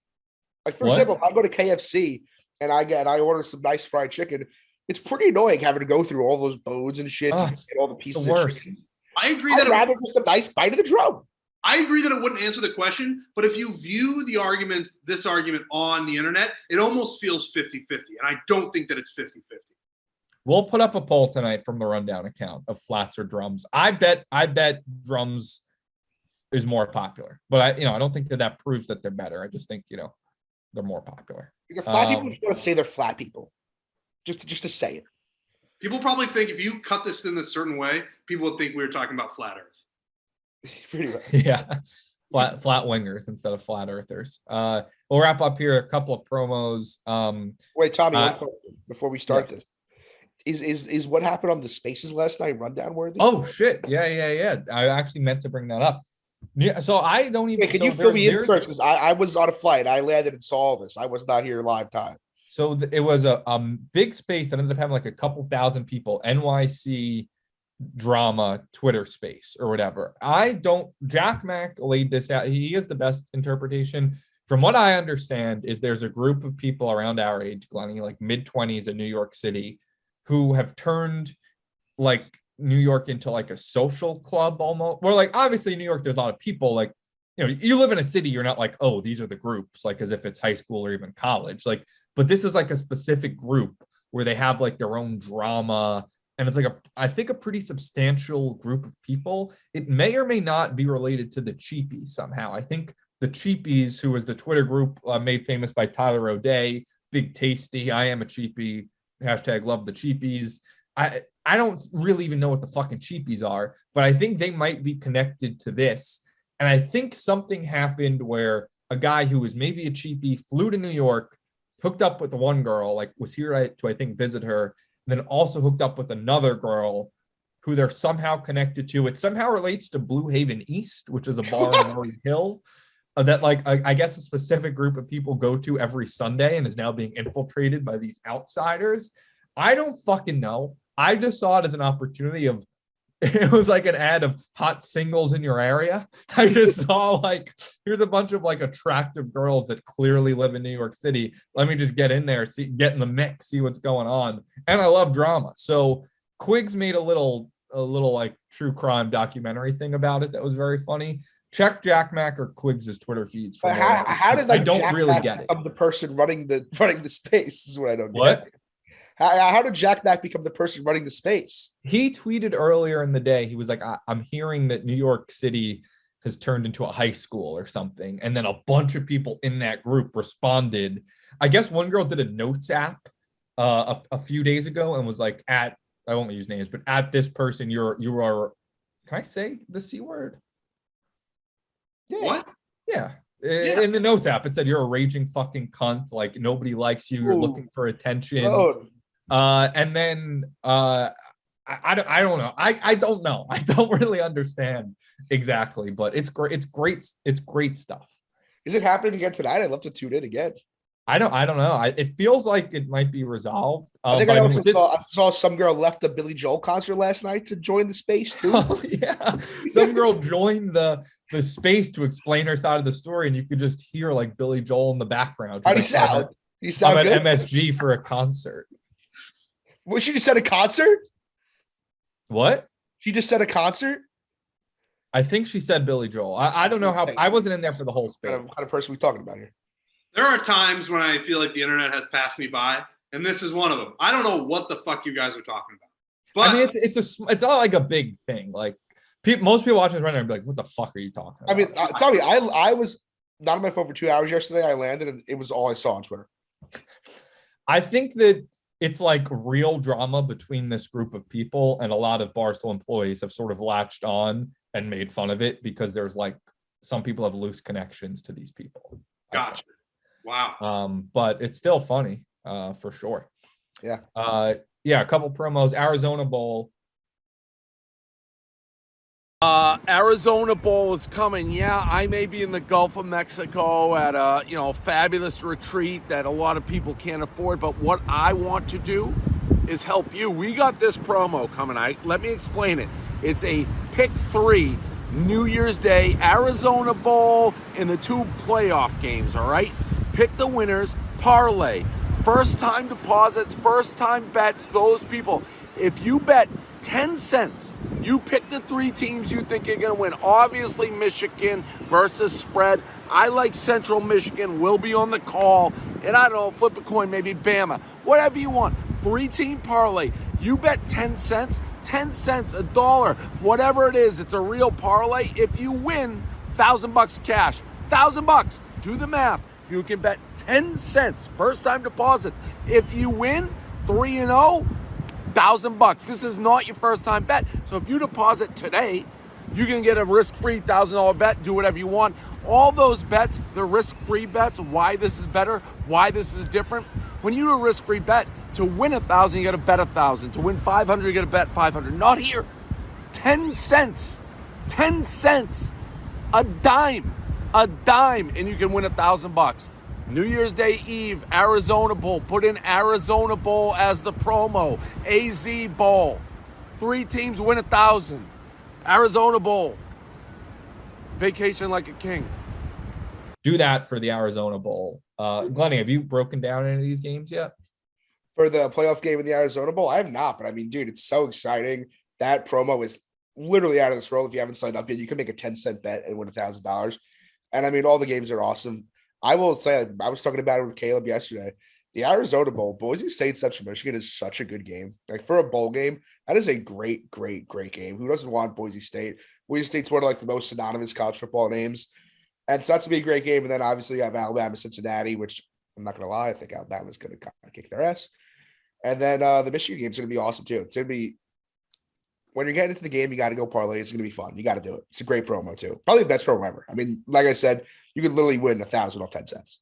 Like, for example, if I go to KFC and I order some nice fried chicken, it's pretty annoying having to go through all those bones and shit to get all the pieces of chicken. I agree I'd rather just a nice bite of the drum. I agree that it wouldn't answer the question, but if you view this argument on the internet, it almost feels 50-50, and I don't think that it's 50-50. We'll put up a poll tonight from the Rundown account of flats or drums. I bet drums is more popular, but I don't think that proves that they're better. I just think, they're more popular. The flat people just want to say they're flat people. Just to say it. People probably think if you cut this in a certain way, people would think we were talking about flat earth. Pretty much. Yeah. Flat wingers instead of flat earthers. We'll wrap up here. A couple of promos. Wait, Tommy, one question before we start this. Is what happened on the Spaces last night rundown worthy? Oh shit. Yeah. I actually meant to bring that up. Yeah, so I don't even. Wait, can you fill me in first? Because I was on a flight. I landed and saw all this. I was not here live time. So it was a big space that ended up having like a couple thousand people. NYC Drama Twitter space or whatever. Jack Mack laid this out. He is the best interpretation. From what I understand, is there's a group of people around our age, Glennie, like mid-20s in New York City, who have turned like New York into like a social club almost. Where like obviously in New York, there's a lot of people like, you live in a city, you're not like, oh, these are the groups, like as if it's high school or even college. Like, but this is like a specific group where they have like their own drama. And it's like I think a pretty substantial group of people. It may or may not be related to the cheapies somehow. I think the Cheapies, who was the Twitter group made famous by Tyler O'Day, Big Tasty, I am a Cheapie, hashtag love the Cheapies. I don't really even know what the fucking Cheapies are, but I think they might be connected to this. And I think something happened where a guy who was maybe a Cheapie flew to New York, hooked up with the one girl, like was here to, I think, visit her, then also hooked up with another girl who they're somehow connected to. It somehow relates to Blue Haven East, which is a bar in Murray Hill that, like, I guess a specific group of people go to every Sunday and is now being infiltrated by these outsiders. I don't fucking know. I just saw it as an opportunity of, it was like an ad of hot singles in your area. I just saw like, here's a bunch of like attractive girls that clearly live in New York City. Let me just get in there, get in the mix, see what's going on. And I love drama. So Quigs made a little like true crime documentary thing about it that was very funny. Check Jack Mack or Quigs' Twitter feeds. But how did like I don't Jack really Mack get it. become the person running the space? Is what I don't What? get. How did Jack Mack become the person running the space? He tweeted earlier in the day, he was like, I'm hearing that New York City has turned into a high school or something. And then a bunch of people in that group responded. I guess one girl did a notes app a few days ago and was like, I won't use names, but at this person, you are, can I say the C word? Yeah. What? Yeah. In the notes app, it said you're a raging fucking cunt. Like nobody likes you. You're looking for attention. Lord. And then I don't know. I don't know. I don't really understand exactly, but it's great. It's great stuff. Is it happening again tonight? I'd love to tune in again. I don't know. It feels like it might be resolved. I think I also saw some girl left a Billy Joel concert last night to join the space too. Oh, yeah. Some girl joined the space to explain her side of the story, and you could just hear like Billy Joel in the background. How do you sound? You sound I'm good? at MSG for a concert. What, she just said a concert? What? She just said a concert? I think she said Billy Joel. I don't know how. I wasn't in there for the whole space. What kind of person we talking about here? There are times when I feel like the internet has passed me by, and this is one of them. I don't know what the fuck you guys are talking about. But I mean, it's not like a big thing. Like most people watching this right now and be like, "What the fuck are you talking about?" I mean, tell me, I was not on my phone for 2 hours yesterday. I landed, and it was all I saw on Twitter. I think that it's like real drama between this group of people, and a lot of Barstool employees have sort of latched on and made fun of it because there's like some people have loose connections to these people. Gotcha. Wow. But it's still funny, for sure. Yeah. Yeah, a couple promos. Arizona Bowl. Arizona Bowl is coming. Yeah, I may be in the Gulf of Mexico at a fabulous retreat that a lot of people can't afford, but what I want to do is help you. We got this promo coming. Let me explain it. It's a pick 3 New Year's Day Arizona Bowl in the 2 playoff games, all right? Pick the winners, parlay, first time deposits, first time bets, those people. If you bet 10 cents, you pick the 3 teams you think you're going to win. Obviously, Michigan versus spread. I like Central Michigan. We'll be on the call. And I don't know, flip a coin, maybe Bama. Whatever you want. 3-team parlay. You bet 10 cents, 10 cents, $1, whatever it is. It's a real parlay. If you win, $1,000 cash. $1,000. Do the math. You can bet 10 cents, first time deposits. If you win 3-0, $1,000. This is not your first time bet. So if you deposit today, you can get a risk-free $1,000 bet. Do whatever you want. All those bets, the risk-free bets, why this is better, why this is different. When you do a risk-free bet, to win 1,000, you got to bet 1,000. To win 500, you got to bet 500. Not here. 10 cents. 10 cents. A dime, and you can win $1,000. New Year's Day Eve, Arizona Bowl. Put in Arizona Bowl as the promo. AZ Bowl. 3 teams win 1,000. Arizona Bowl. Vacation like a king. Do that for the Arizona Bowl. Glennie, have you broken down any of these games yet? For the playoff game in the Arizona Bowl, I have not, but I mean, dude, it's so exciting. That promo is literally out of this world. If you haven't signed up yet, you can make a 10-cent bet and win $1,000. And I mean, all the games are awesome. I will say, I was talking about it with Caleb yesterday. The Arizona Bowl, Boise State, Central Michigan is such a good game. Like for a bowl game, that is a great, great, great game. Who doesn't want Boise State? Boise State's one of like the most synonymous college football names. And so that's gonna be a great game. And then obviously you have Alabama, Cincinnati, which I'm not gonna lie, I think Alabama's gonna kind of kick their ass. And then the Michigan game's gonna be awesome too. It's gonna be when you're getting into the game, you got to go parlay. It's gonna be fun. You got to do it. It's a great promo too. Probably the best promo ever. I mean, like I said, you could literally win 1,000 off 10 cents.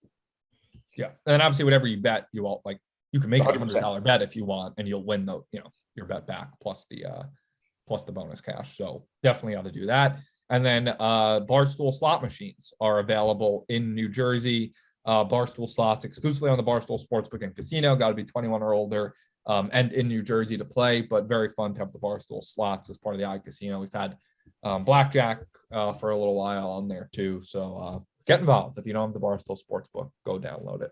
Yeah, and obviously whatever you bet, you all like you can make a 100%. $100 bet if you want, and you'll win your bet back plus the bonus cash. So definitely ought to do that. And then Barstool slot machines are available in New Jersey. Barstool slots exclusively on the Barstool Sportsbook and Casino. Got to be 21 or older, and in New Jersey to play. But very fun to have the Barstool slots as part of the iCasino. We've had blackjack for a little while on there too. So get involved. If you don't have the Barstool Sportsbook, go download it.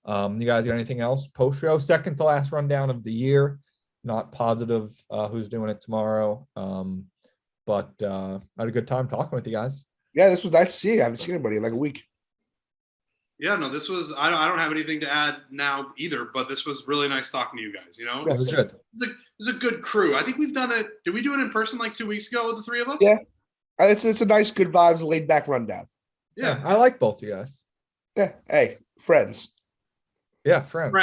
You guys got anything else? Post show, second to last rundown of the year. Not positive who's doing it tomorrow. But I had a good time talking with you guys. Yeah, this was nice to see you. I haven't seen anybody in like a week. Yeah, no, this was. I don't have anything to add now either. But this was really nice talking to you guys. You know, Yeah, it was good. It's a good crew. I think we've done it. Did we do it in person like 2 weeks ago with the three of us? Yeah. It's a nice, good vibes, laid back rundown. Yeah, I like both you guys. Yeah. Hey, friends. Yeah, friends.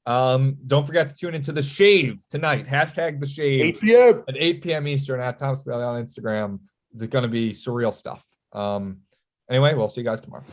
Don't forget to tune into The Shave tonight. Hashtag The Shave. 8 p.m. At 8 p.m. Eastern at Thomas Bailey on Instagram. It's going to be surreal stuff. Anyway, we'll see you guys tomorrow.